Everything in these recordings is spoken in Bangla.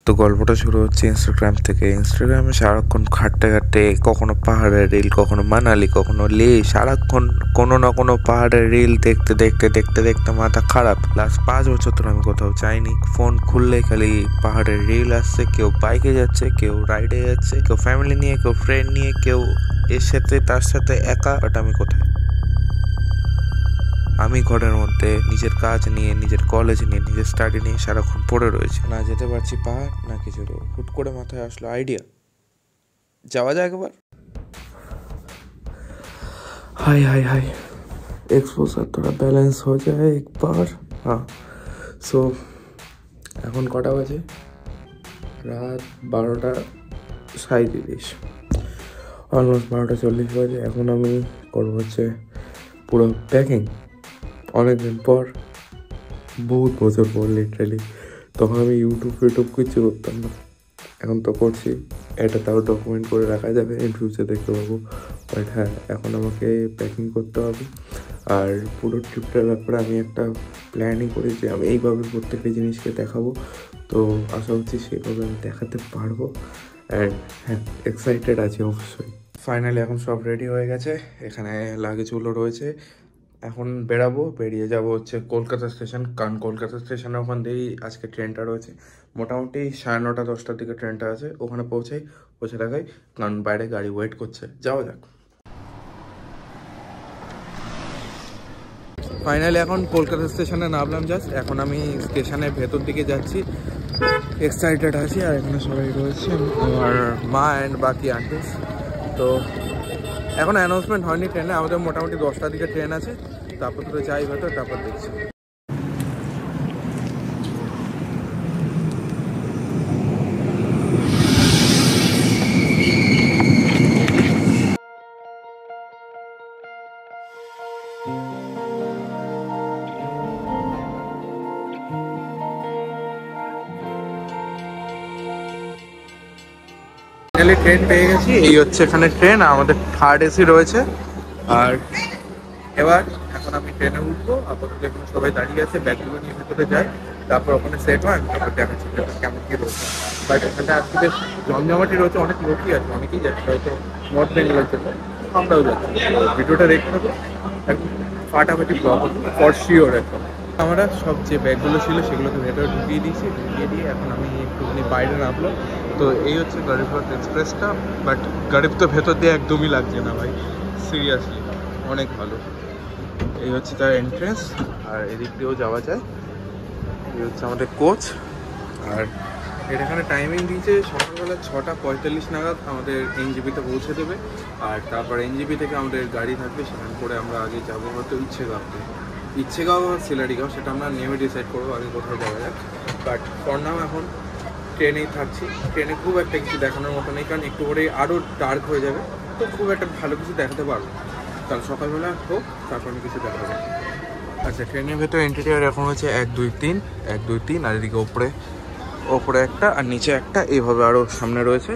তো গল্পটা শুরু হচ্ছে ইনস্টাগ্রাম থেকে। ইনস্টাগ্রামে সারাক্ষণ ঘাঁটতে ঘাঁটতে কখনো পাহাড়ের রিল, কখনো মানালি, কখনো লে, সারাক্ষণ কোনো না কোনো পাহাড়ের রিল দেখতে দেখতে দেখতে দেখতে মাথা খারাপ। লাস্ট 5 বছর ধরে আমি কোথাও যাইনি। ফোন খুললে খালি পাহাড়ের রিল আসছে। কেউ বাইকে যাচ্ছে, কেউ রাইডে যাচ্ছে, কেউ ফ্যামিলি নিয়ে, কেউ ফ্রেন্ড নিয়ে, কেউ এর সাথে তার সাথে একা। বাট আমি কোথায়? আমি ঘরের মধ্যে নিজের কাজ নিয়ে, নিজের কলেজ নিয়ে, নিজের স্টাডি নিয়ে সারাক্ষণ পড়ে রয়েছি। না যেতে পারছি পাহাড়, না কিছু। হুট করে মাথায় আসলো আইডিয়া, যাওয়া যায় একবার। हाय हाय हाय, एक्सपोजर थोड़ा बैलेंस हो जाए एक बार। हाँ, सो এখন কটা বাজে? রাত 12:37, অলমোস্ট 12:40 বাজে। এখন আমি করবো হচ্ছে পুরো প্যাকিং। অনেকদিন পর, বহুত বছর পর লিটারালি। তখন আমি ইউটিউব কিছু করতাম না, এখন তো করছি। এটা তাও ডকুমেন্ট করে রাখা যাবে, ইন ফিউচার দেখতে পাবো। বাট হ্যাঁ, এখন আমাকে প্যাকিং করতে হবে। আর পুরো ট্রিপটার ব্যাপারে আমি একটা প্ল্যানই করি যে আমি এইভাবে প্রত্যেকটা জিনিসকে দেখাবো। তো আশা করছি সেইভাবে আমি দেখাতে পারবো। অ্যান্ড হ্যাঁ, এক্সাইটেড আছি অবশ্যই। ফাইনালি এখন সব রেডি হয়ে গেছে, এখানে লাগেজগুলো রয়েছে। এখন বেরাবো, বেরিয়ে যাব হচ্ছে কলকাতা স্টেশন। কারণ কলকাতা স্টেশনে ওখান দিয়েই আজকে ট্রেনটা রয়েছে। মোটামুটি 9:30-10টার দিকে ট্রেনটা আছে। ওখানে পৌঁছে দেখাই, কারণ বাইরে গাড়ি ওয়েট করছে। যাওয়া যাক। ফাইনালি এখন কলকাতা স্টেশনে নামলাম জাস্ট। এখন আমি স্টেশনের ভেতর দিকে যাচ্ছি, এক্সাইটেড আছি। আর এখানে সবাই রয়েছে, আমার মা অ্যান্ড বাকি আন্টিস। তো এখন অ্যানাউন্সমেন্ট হয়নি ট্রেনে, আমাদের মোটামুটি 10টার দিকে ট্রেন আছে। তারপর তো যাই ভেতর, তারপর দেখছি। ট্রেন পেয়ে গেছি, এই হচ্ছে এখানে ট্রেন। আমাদের থার্ড এসি রয়েছে। আর এবার এখন আমি ট্রেনে উঠবো। আপাতত এখানে সবাই দাঁড়িয়ে আছে, ব্যাগগুলো নিয়ে ভেতরে যাই, তারপর ওখানে সেট হয়, তারপর দেখাচ্ছি কেমন কি রয়েছে। বাট এখানে আজকে বেশ জমজমাটি রয়েছে, অনেক লোকই আছে, অনেকেই যাচ্ছে হয়তো নর্থ বেঙ্গলের জন্য। আমরাও যাচ্ছি। ভিডিওটা দেখে নেবো, একদম ফাটাফাটি ব্লগ ফর শিওর। একদম আমরা সব যে ব্যাগগুলো ছিল সেগুলোকে ভেতরে ঢুকিয়ে দিয়েছি। ঢুকিয়ে দিয়ে এখন আমি একটুখানি বাইরে নামলো। তো এই হচ্ছে গরিবরথ এক্সপ্রেসটা। বাট গরিব তো ভেতর দিয়ে একদমই লাগছে না ভাই, সিরিয়াসলি অনেক ভালো। এই হচ্ছে তার এন্ট্রেন্স, আর এদিক দিয়েও যাওয়া যায়। এই হচ্ছে আমাদের কোচ। আর এটা এখানে টাইমিং দিয়েছে সকালবেলা 6:45 নাগাদ আমাদের এনজিপিতে পৌঁছে দেবে। আর তারপর এনজিপি থেকে আমাদের গাড়ি থাকবে, সেখানে করে আমরা আগে যাবো হয়তো ইচ্ছেগাঁও আর সিলারিগাঁও, সেটা আমরা নেমে ডিসাইড করবো আগে কোথায় যাওয়া যায়। বাট ফর নাও এখন ট্রেনেই থাকছি। ট্রেনে খুব একটা কিছু দেখানোর মতো নেই, কারণ একটু পরেই আরও ডার্ক হয়ে যাবে। তো খুব একটা ভালো কিছু দেখাতে পারবো, কারণ সকালবেলা হোক তারপর আমি কিছু দেখাবো। আচ্ছা, ট্রেনের ভেতর ইন্টেরিয়র এখন হচ্ছে 1 2 3 1 2 3। আর এদিকে ওপরে একটা, আর নিচে একটা, এইভাবে আরও সামনে রয়েছে।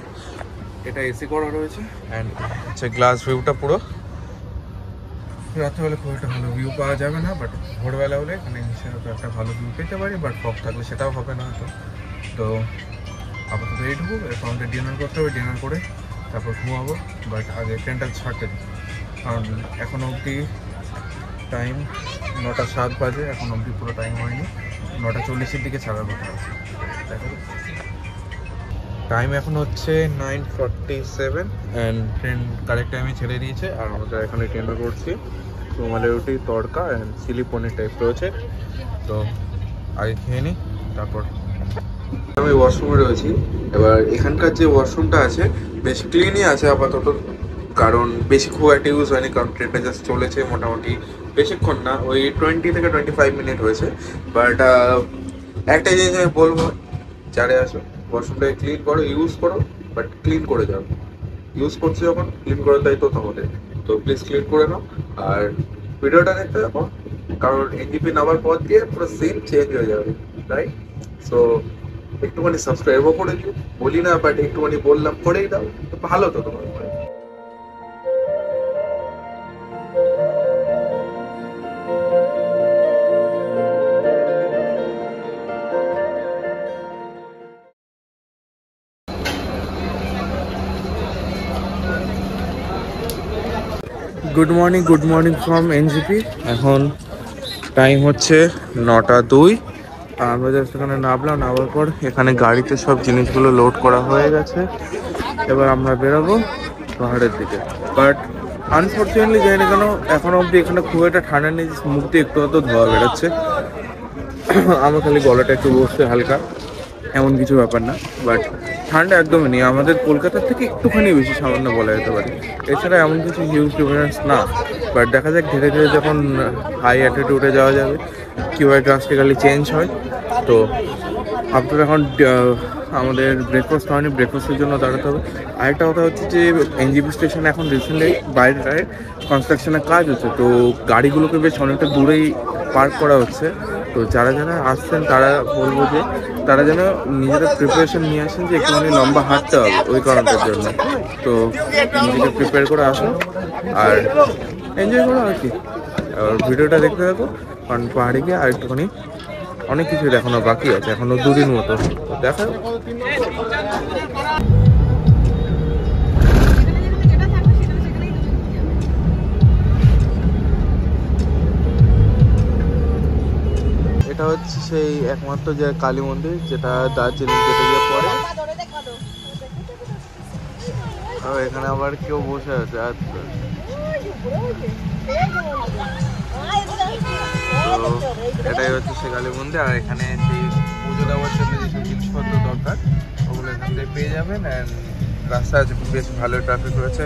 এটা এসি করা রয়েছে। অ্যান্ড হচ্ছে গ্লাস ভিউটা পুরো। রাত্রেবেলা খুব একটা ভালো ভিউ পাওয়া যাবে না, বাট ভোরবেলা হলে এখানে নিচে হয়তো একটা ভালো ভিউ পেতে পারি। বাট ফগ থাকলে সেটাও হবে না হয়তো। তো আপাতত এইটুকু। এরপর আমাদের ডিনার করতে হবে, ডিনার করে তারপর ঘুমাবো। বাট আগে ট্রেনটা ছাড়তে দিই, কারণ এখনও অবধি টাইম 9:07 বাজে, এখন অবধি পুরো টাইম হয়নি। 9:40-এর দিকে ছাড়ার কথা আছে। দেখো টাইম এখন হচ্ছে 9:47, অ্যান্ড ট্রেন কারেক্ট টাইমে ছেড়ে দিয়েছে। আর আমরা এখানে ট্রেনও করছি রুমালে রুটি, তড়কা অ্যান্ড চিলি পনির টাইপ রয়েছে। তো আগে খেয়ে নিই, তারপর আমি ওয়াশরুমে রয়েছি। এবার এখানকার যে ওয়াশরুমটা আছে বেশ ক্লিনই আছে আপাতত, কারণ বেশি খুব একটা ইউজ হয়নি, কারণ ট্রেনটা জাস্ট চলেছে মোটামুটি বেশিক্ষণ না, ওই 20 থেকে 25 মিনিট হয়েছে। বাট একটা জিনিস আমি বলবো, যারে আসো ওয়াশরুমটাকে ক্লিন করো, ইউজ করো, বাট ক্লিন করে যাও। ইউজ করছো যখন, ক্লিন করে দেয় তো তোমাদের। তো প্লিজ ক্লিন করে নাও। আর ভিডিওটা দেখতে দেখো, কারণ এনজিপি নামার পর দিয়ে পুরো সিন চেঞ্জ হয়ে যাবে, রাইট? সো একটুখানি সাবস্ক্রাইবও করে দিও, বলি না বাট একটুখানি বললাম, করেই দাও, ভালো তো তোমার। Good morning from NJP. এখন টাইম হচ্ছে 9:02। আমরা জাস্ট এখানে নামার পর এখানে গাড়িতে সব জিনিসগুলো লোড করা হয়ে গেছে। এবার আমরা বেরোবো পাহাড়ের দিকে। বাট আনফর্চুনেটলি জানি না কেন এখনো অবধি এখানে খুব একটা ঠান্ডা নেই, মুখ দিয়ে একটু হয়তো ধোয়া বেরোচ্ছে। আমার খালি গলাটা একটু বসছে হালকা, এমন কিছু ব্যাপার না। বাট ঠান্ডা একদমই নেই, আমাদের কলকাতার থেকে একটুখানি বেশি সামান্য বলা যেতে পারে। এছাড়া এমন কিছু হিউজ ডিফারেন্স না। বাট দেখা যাক ধীরে ধীরে যখন হাই অ্যাটিটিউডে যাওয়া যাবে কীভাবে ড্রাস্টিক্যালি চেঞ্জ হয়। তো আপনার এখন আমাদের ব্রেকফাস্ট হয়নি, ব্রেকফাস্টের জন্য দাঁড়াতে হবে। আরেকটা কথা হচ্ছে যে এনজিপি স্টেশনে এখন রিসেন্টলি বাইরে কনস্ট্রাকশনের কাজ হচ্ছে, তো গাড়িগুলোকে বেশ অনেকটা দূরেই পার্ক করা হচ্ছে। তো যারা যারা আসছেন তারা বলবো যে তারা যেন নিজেদের প্রিপারেশন নিয়ে আসেন যে একটুখানি লম্বা হাঁটতে হবে ওই কারণটার জন্য। তো নিজেকে প্রিপেয়ার করে আসো আর এনজয় করো আর কি। আর ভিডিওটা দেখতে থাকো, কারণ পাহাড়ে গিয়ে আর একটুখানি অনেক কিছু দেখানো বাকি আছে, এখনো 2 দিন মতো। তো দেখা এটা হচ্ছে সেই একমাত্র যে কালী মন্দির যেটা দার্জিলিং যেতে গিয়ে পড়ে। আর এখানে আবার কেউ বসে আছে। তো এটাই হচ্ছে সে কালী মন্দির। আর এখানে সেই পুজো দেওয়ার জন্য যেসব জিনিসপত্র দরকার ওগুলো এখান থেকে পেয়ে যাবেন। অ্যান্ড রাস্তা আছে বেশ ভালো, ট্রাফিক রয়েছে,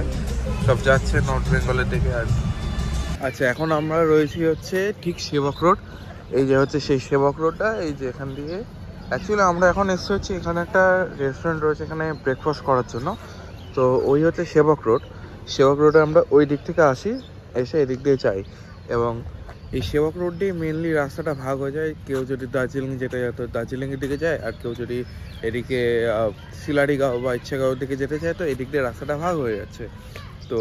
সব যাচ্ছে নর্থ বেঙ্গলের দিকে। আর আচ্ছা, এখন আমরা রয়েছি হচ্ছে ঠিক সেবক রোড। এই যে হচ্ছে সেই সেবক রোডটা, এই যে এখান দিয়ে অ্যাকচুয়ালি আমরা এখন এসে হচ্ছে এখানে একটা রেস্টুরেন্ট রয়েছে এখানে ব্রেকফাস্ট করার জন্য। তো ওই হচ্ছে সেবক রোডে আমরা ওই দিক থেকে আসি, এসে এদিক দিয়ে যাই। এবং এই সেবক রোড দিয়ে মেনলি রাস্তাটা ভাগ হয়ে যায়। কেউ যদি দার্জিলিং যেতে যায় তো দার্জিলিংয়ের দিকে যায়, আর কেউ যদি এদিকে শিলাড়িগাঁও বা ইচ্ছাগাঁওর দিকে যেতে চায় তো এদিক দিয়ে রাস্তাটা ভাগ হয়ে যাচ্ছে। তো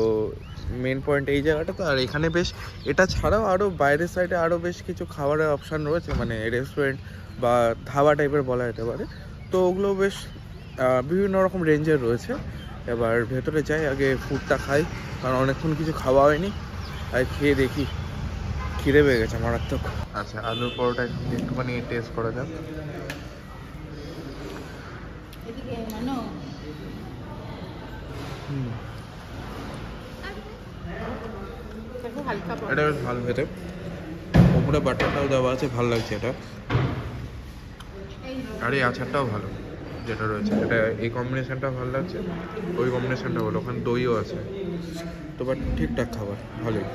মেন পয়েন্ট এই জায়গাটা। তো আর এখানে বেশ এটা ছাড়াও আরও বাইরের সাইডে আরও বেশ কিছু খাবারের অপশান রয়েছে, মানে রেস্টুরেন্ট বা ধাবা টাইপের বলা যেতে পারে। তো ওগুলো বেশ বিভিন্ন রকম রেঞ্জের রয়েছে। এবার ভেতরে যাই, আগে ফুডটা খাই, কারণ অনেকক্ষণ কিছু খাওয়া হয়নি। আর খেয়ে দেখি, খিদে পেয়ে গেছে মারাত্মক। আচ্ছা, আলুর পরোটা একটুখানি টেস্ট করা যাক। এটা বেশ ভালো খেতে, ওপরে বাটারটাও দেওয়া আছে, ভালো লাগছে এটা। আর এই আচারটাও ভালো যেটা রয়েছে, এটা এই কম্বিনেশনটা ভালো লাগছে। ওই কম্বিনেশনটা ভালো, ওখানে দইও আছে। তো বাট ঠিকঠাক খাবার, ভালোই।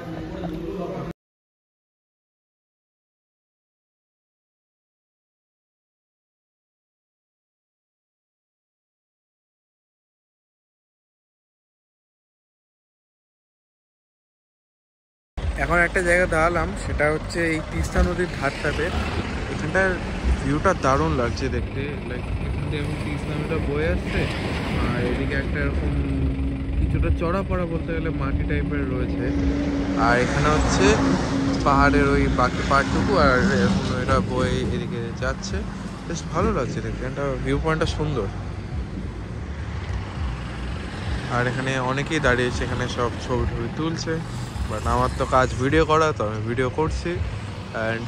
এখন একটা জায়গায় দাঁড়ালাম, সেটা হচ্ছে এই তিস্তা নদীর ধারটাতে। এখানটার ভিউটা দারুণ লাগছে দেখতে। লাইক এখান থেকে এখন তিস্তা নদীটা বয়ে আসছে, আর এদিকে একটা এরকম কিছুটা চড়া পড়া বলতে গেলে মাটি টাইপের রয়েছে। আর এখানে হচ্ছে পাহাড়ের ওই বাকি পাহাড়টুকু, আর এখন এটা বয়ে এদিকে যাচ্ছে। বেশ ভালো লাগছে দেখতে, এটা ভিউ পয়েন্টটা সুন্দর। আর এখানে অনেকেই দাঁড়িয়েছে, এখানে সব ছবি টবি তুলছে। বাট আমার তো কাজ ভিডিও করা, তো আমি ভিডিও করছি। অ্যান্ড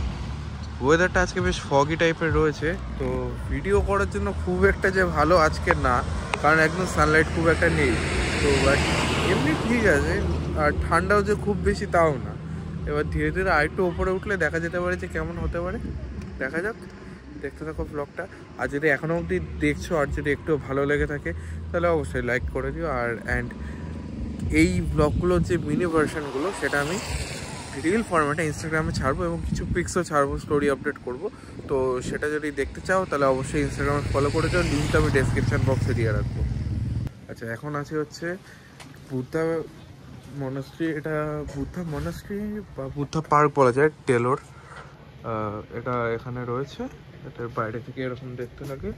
ওয়েদারটা আজকে বেশ ফগি টাইপের রয়েছে, তো ভিডিও করার জন্য খুব একটা যে ভালো আজকে না, কারণ একদম সানলাইট খুব একটা নেই। তো বাট এমনি ঠিক আছে। আর ঠান্ডাও যে খুব বেশি তাও না। এবার ধীরে ধীরে আরেকটু ওপরে উঠলে দেখা যেতে পারে যে কেমন হতে পারে, দেখা যাক। দেখতে থাকো ব্লগটা। আর যদি এখনও অবধি দেখছো আর যদি একটু ভালো লেগে থাকে তাহলে অবশ্যই লাইক করে দিও। আর অ্যান্ড এই ব্লগগুলোর যে মিনি ভার্সনগুলো সেটা আমি রিল ফরম্যাটে ইনস্টাগ্রামে ছাড়বো, এবং কিছু পিক্সও ছাড়বো, স্টোরি আপডেট করব। তো সেটা যদি দেখতে চাও তাহলে অবশ্যই ইনস্টাগ্রামে ফলো করে যাও, লিঙ্কটা আমি ডেসক্রিপশন বক্সে দিয়ে রাখবো। আচ্ছা, এখন আছে হচ্ছে বুদ্ধা মনাস্ট্রি। এটা বুদ্ধা মনাস্ট্রি বা বুদ্ধা পার্ক বলা যায়, টেলোর। এটা এখানে রয়েছে, এটার বাইরে থেকে এরকম দেখতে লাগে।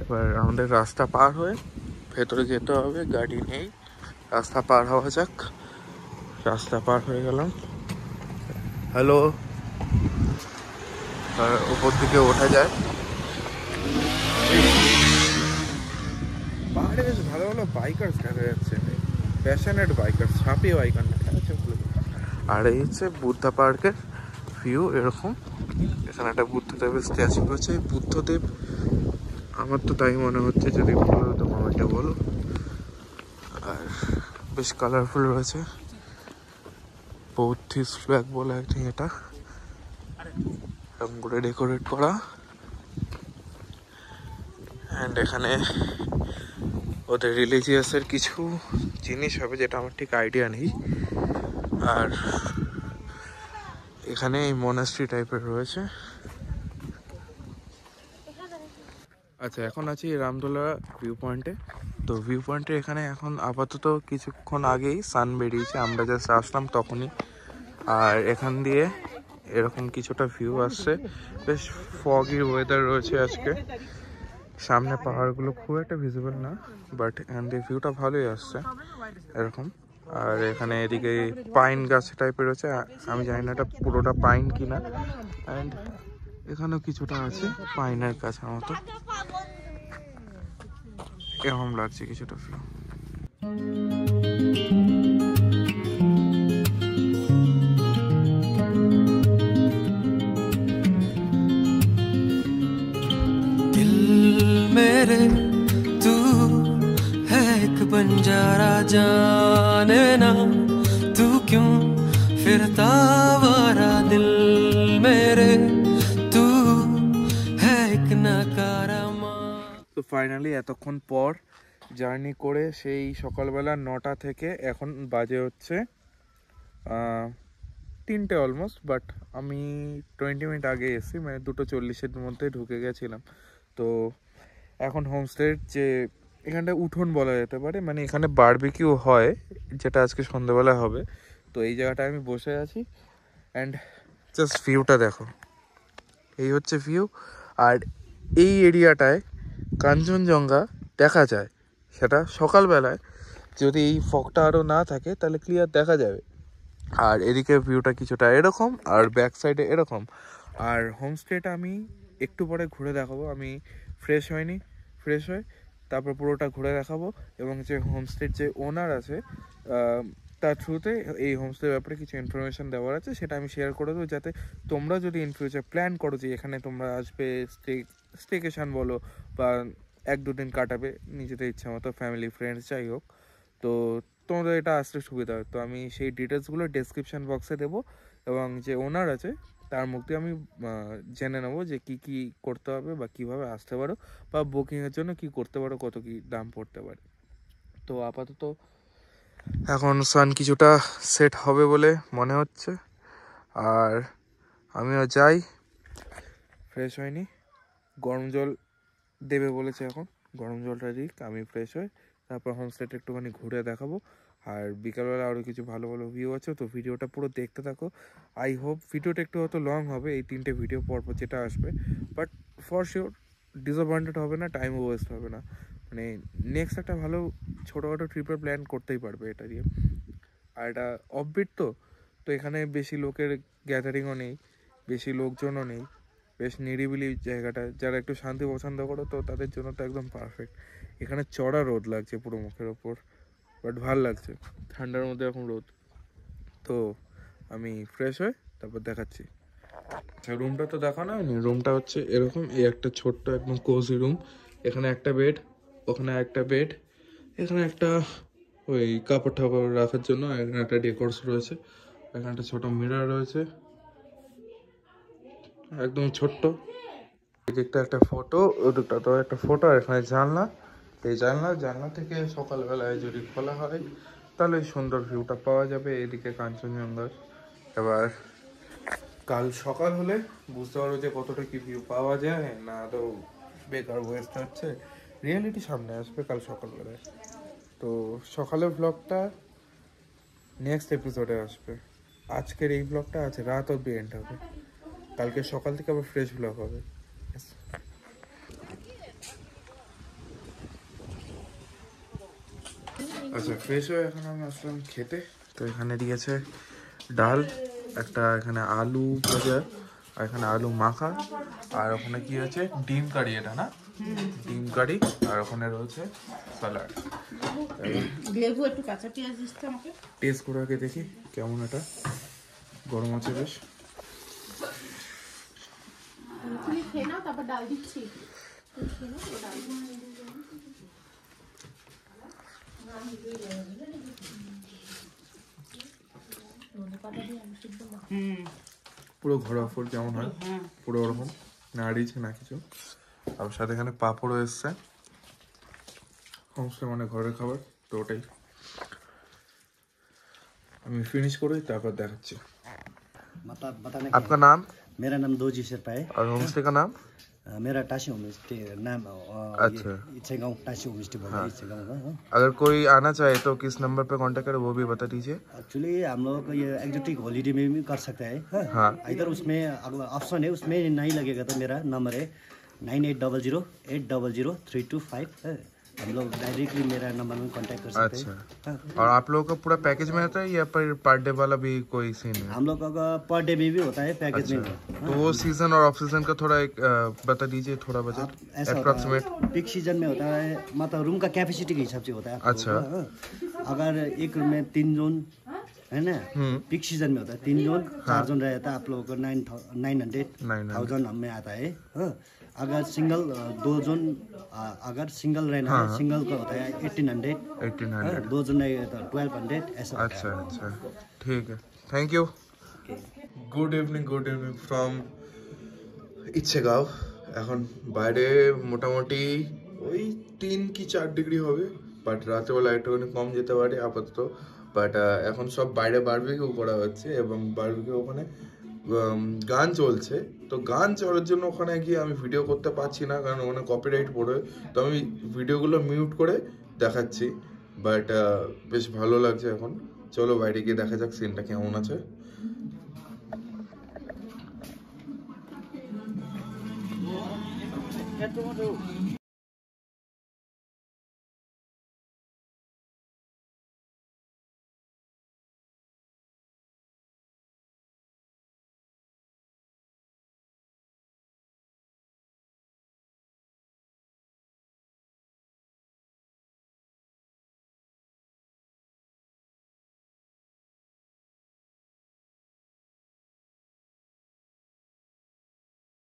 এবার আমাদের রাস্তা পার হয়ে ভেতরে যেতে হবে, গাড়ি নেই, রাস্তা পার হওয়া যাক। রাস্তা পার হয়ে গেলাম। হ্যালো। উপর দিকে ওঠা যায়। পাহাড়ে বেশ ভালো ভালো বাইকার্স দেখা যাচ্ছে, প্যাশনেট বাইকার, ছাপিয়ে বাইকার না, দেখা যাচ্ছে। আর এই হচ্ছে বুদ্ধা পার্কের ভিউ এরকম। এখানে একটা বুদ্ধদেবের স্ট্যাচু আছে। বুদ্ধদেব আমার তো তাই মনে হচ্ছে, যদি ভুল হতো কমেন্টে বলো। আর বেশ কালারফুল রয়েছে, বৌদ্ধিস্ট ফ্ল্যাগ বলে আই থিঙ্ক এটা, এরকম করে ডেকোরেট করা। অ্যান্ড এখানে ওদের রিলিজিয়াসের কিছু জিনিস হবে, যেটা আমার ঠিক আইডিয়া নেই। আর এখানে এই মনাস্ট্রি টাইপের রয়েছে। আচ্ছা, এখন আছি রামদোলা ভিউ পয়েন্টে। তো ভিউ পয়েন্টে এখানে এখন আপাতত কিছুক্ষণ আগেই সান বেরিয়েছে, আমরা জাস্ট আসলাম তখনই। আর এখান দিয়ে এরকম কিছুটা ভিউ আসছে, বেশ ফগি ওয়েদার রয়েছে আজকে। সামনে পাহাড়গুলো খুব একটা ভিজিবল না, বাট এখান দিয়ে ভিউটা ভালোই আসছে এরকম। আর এখানে এদিকে পাইন গাছ টাইপের রয়েছে, আমি জানি না এটা পুরোটা পাইন কিনা। অ্যান্ড এখানেও কিছুটা আছে পাইনের গাছের মতো, এরকম লাগছে কিছুটা ভিউ। मेरे तू है एक बंजारा, जाने ना तू क्यों फिरता वारा, दिल मेरे तू है एक नकारा। তো ফাইনালি এতক্ষণ পর জার্নি করে সেই সকালবেলা 9টা থেকে এখন বাজে হচ্ছে 3টে অলমোস্ট, বাট আমি 20 মিনিট আগে এসেছি, মানে 2:40-এর মধ্যে ঢুকে গেছিলাম। তো এখন হোমস্টের যে এখানটা উঠোন বলা যেতে পারে, মানে এখানে বারবিকিউ হয়, যেটা আজকে সন্ধ্যাবেলা হবে। তো এই জায়গাটায় আমি বসে আছি, অ্যান্ড জাস্ট ভিউটা দেখো, এই হচ্ছে ভিউ। আর এই এরিয়াটায় কাঞ্চনজঙ্ঘা দেখা যায়, সেটা সকালবেলায়। যদি এই ফগটা আরও না থাকে তাহলে ক্লিয়ার দেখা যাবে। আর এদিকে ভিউটা কিছুটা এরকম, আর ব্যাক সাইডে এরকম। আর হোমস্টেটা আমি একটু পরে ঘুরে দেখাবো। আমি ফ্রেশ হয়নি, ফ্রেশ হয়ে তারপর পুরোটা ঘুরে দেখাবো। এবং যে হোমস্টের যে ওনার আছে, তার থ্রুতে এই হোমস্টের ব্যাপারে কিছু ইনফরমেশান দেওয়ার আছে, সেটা আমি শেয়ার করে দেবো, যাতে তোমরা যদি ইন ফিউচার প্ল্যান করো যে এখানে তোমরা আসবে, স্টেকেশন বলো, বা 1-2 দিন কাটাবে নিজেদের ইচ্ছা মতো, ফ্যামিলি ফ্রেন্ডস যাই হোক, তো তোমাদের এটা আসতে সুবিধা হয়। তো আমি সেই ডিটেলসগুলো ডেসক্রিপশান বক্সে দেবো, এবং যে ওনার আছে তার মুখ দিয়ে আমি জেনে নেবো যে কী কী করতে হবে, বা কীভাবে আসতে পারো, বা বুকিংয়ের জন্য কী করতে পারো, কত কী দাম পড়তে পারে। তো আপাতত এখন সান কিছুটা সেট হবে বলে মনে হচ্ছে। আর আমিও যাই, ফ্রেশ হয়নি, গরম জল দেবে বলেছে, এখন গরম জলটা দিক, আমি ফ্রেশ হই, তারপর হোমস্টেটা একটুখানি ঘুরে দেখাবো। আর বিকালবেলা আরও কিছু ভালো ভালো ভিউ আছে, তো ভিডিওটা পুরো দেখতে থাকো। আই হোপ ভিডিওটা একটু হয়তো লং হবে, এই 3টে ভিডিও পরপর যেটা আসবে, বাট ফর শিওর ডিসঅ্যাপয়েন্টেড হবে না, টাইমও ওয়েস্ট হবে না। মানে নেক্সট একটা ভালো ছোটোখাটো ট্রিপের প্ল্যান করতেই পারবে এটা দিয়ে। আর এটা অফবিট, তো এখানে বেশি লোকের গ্যাদারিংও নেই, বেশি লোকজনও নেই, বেশ নিরিবিলি জায়গাটা। যারা একটু শান্তি পছন্দ করো তো তাদের জন্য তো একদম পারফেক্ট। এখানে চড়া রোদ লাগছে পুরো মুখের ওপর, বাট ভাল লাগছে, ঠান্ডার মধ্যে এখন রোদ। তো আমি ফ্রেশ হয়ে তারপর দেখাচ্ছি। রুমটা তো দেখানো হয়নি, রুমটা হচ্ছে এরকম, এই একটা ছোট্ট একদম কোজি রুম। এখানে একটা বেড, ওখানে একটা বেড, এখানে একটা ওই কাপড় টাপড় রাখার জন্য, এখানে একটা ডেকোরস রয়েছে, এখানে একটা ছোট মিরর রয়েছে, একদম ছোট্ট। এদিকটা একটা ফটো, ওদিকটা তো একটা ফটো, আর এখানে জানলা। এই জানলা থেকে সকালবেলায় যদি খোলা হয় তাহলে সুন্দর ভিউটা পাওয়া যাবে এদিকে কাঞ্চনজঙ্ঘার। এবার কাল সকাল হলে বুঝতে পারবো যে কতটা কি ভিউ পাওয়া যায়, না তো বেকার ওয়েস্ট হচ্ছে। রিয়েলিটি সামনে আসবে কাল সকালবেলায়। তো সকালের ব্লগটা নেক্সট এপিসোডে আসবে। আজকের এই ব্লগটা আজ রাত অব্দি এন্ড হবে, কালকে সকাল থেকে আবার ফ্রেশ ব্লগ হবে। আচ্ছা, ফ্রেশ হয়ে এখন আমি আসলাম খেতে। তো এখানে দিয়েছে ডাল, একটা এখানে আলু ভাজা, আর এখানে আলু মাখা, আর ওখানে কি আছে ডিম কারি, এটা না ডিম কারি, আর ওখানে রয়েছে স্যালাড। লেবু একটু কাঁচা পেঁয়াজ দিতে আমাকে, টেস্ট করে আগে দেখি কেমন এটা। গরম আছে বেশ। তুমি খেয়ে নাও, তারপর ডাল দিচ্ছি। তুমি খেয়ে নাও, ডাল পুরো ঘরোয়া ফুড যেমন হয় পুরো ওরকম, না রিচ না কিছু। আর সাথে এখানে পাঁপড়ও এসছে, হোমস্টে মানে ঘরের খাবার। তো ওটাই আমি ফিনিশ করে তারপর দেখাচ্ছি। आपका नाम? मेरा नाम दोजी शेर्पा है। और होमस्टे का नाम? मेरा टासी होमस्टे नाम अच्छा। इच्छे गाँव टासी होमस्टे बोला है, इच्छे गाँव का। अगर कोई आना चाहे तो किस नंबर पे कांटेक्ट करे वो भी बता दीजिए। एक्चुअली हम लोग को ये एग्जोटिक हॉलीडे में भी कर सकते हैं। हाँ। इधर उसमें ऑप्शन है, उसमें नहीं लगेगा। तो मेरा नंबर है 9800800325 है। हम लोग डायरेक्टली मेरा नंबर में कांटेक्ट कर सकते हैं। अच्छा। और आप लोगों का पूरा पैकेज में रहता है या पर डे वाला भी कोई सीन है? हम लोग का पर डे में भी होता है, पैकेज में भी। तो वो सीजन और ऑफ सीजन का थोड़ा एक बता दीजिए, थोड़ा बजट अप्रोक्सीमेट। पीक सीजन में होता है, मतलब रूम का कैपेसिटी के हिसाब से होता है। अच्छा। अगर एक रूम में 3 जोन है ना, पीक सीजन में होता है 3 जोन, 4 जोन रहता है। आप लोगों को 900 में आता है। अगर सिंगल 2 जोन, अगर सिंगल रहना है, सिंगल का होता है 1800। 2 जोन रहेगा तो 1200 ऐसा। अच्छा अच्छा, ठीक है, thank you. Good evening from Ichhegaon. এখন বাইরে মোটামুটি ওই 3 কি 4 ডিগ্রি হবে, বাট রাতেবেলা একটুখানি কম যেতে পারে আপাতত। বাট এখন সব বাইরে বারবিকিউ করা হচ্ছে এবং বারবিকিউ ওখানে গান চলছে। তো গান চলার জন্য ওখানে গিয়ে আমি ভিডিও করতে পারছি না, কারণ ওখানে কপিরাইট পড়ে। তো আমি ভিডিওগুলো মিউট করে দেখাচ্ছি। বাট বেশ ভালো লাগছে এখন। চলো বাইরে গিয়ে দেখা যাক সিনটা কেমন আছে।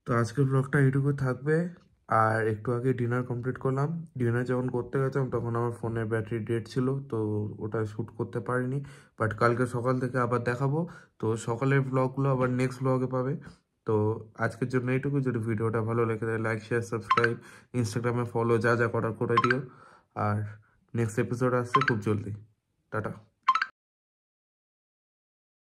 তো আজকের ব্লগটা এইটুকু থাকবে। আর একটু আগে ডিনার কমপ্লিট করলাম। ডিনার যখন করতে গেছিলাম তখন আমার ফোনের ব্যাটারি ডেড ছিল, তো ওটা শ্যুট করতে পারিনি। বাট কালকে সকাল থেকে আবার দেখাবো। তো সকালের ব্লগগুলো আবার নেক্সট ব্লগে পাবে। তো আজকের জন্য এইটুকু। যদি ভিডিওটা ভালো লেগে থাকে লাইক শেয়ার সাবস্ক্রাইব, ইনস্টাগ্রামে ফলো যা যা করার করে দিও। আর নেক্সট এপিসোড আসছে খুব জলদি। টাটা।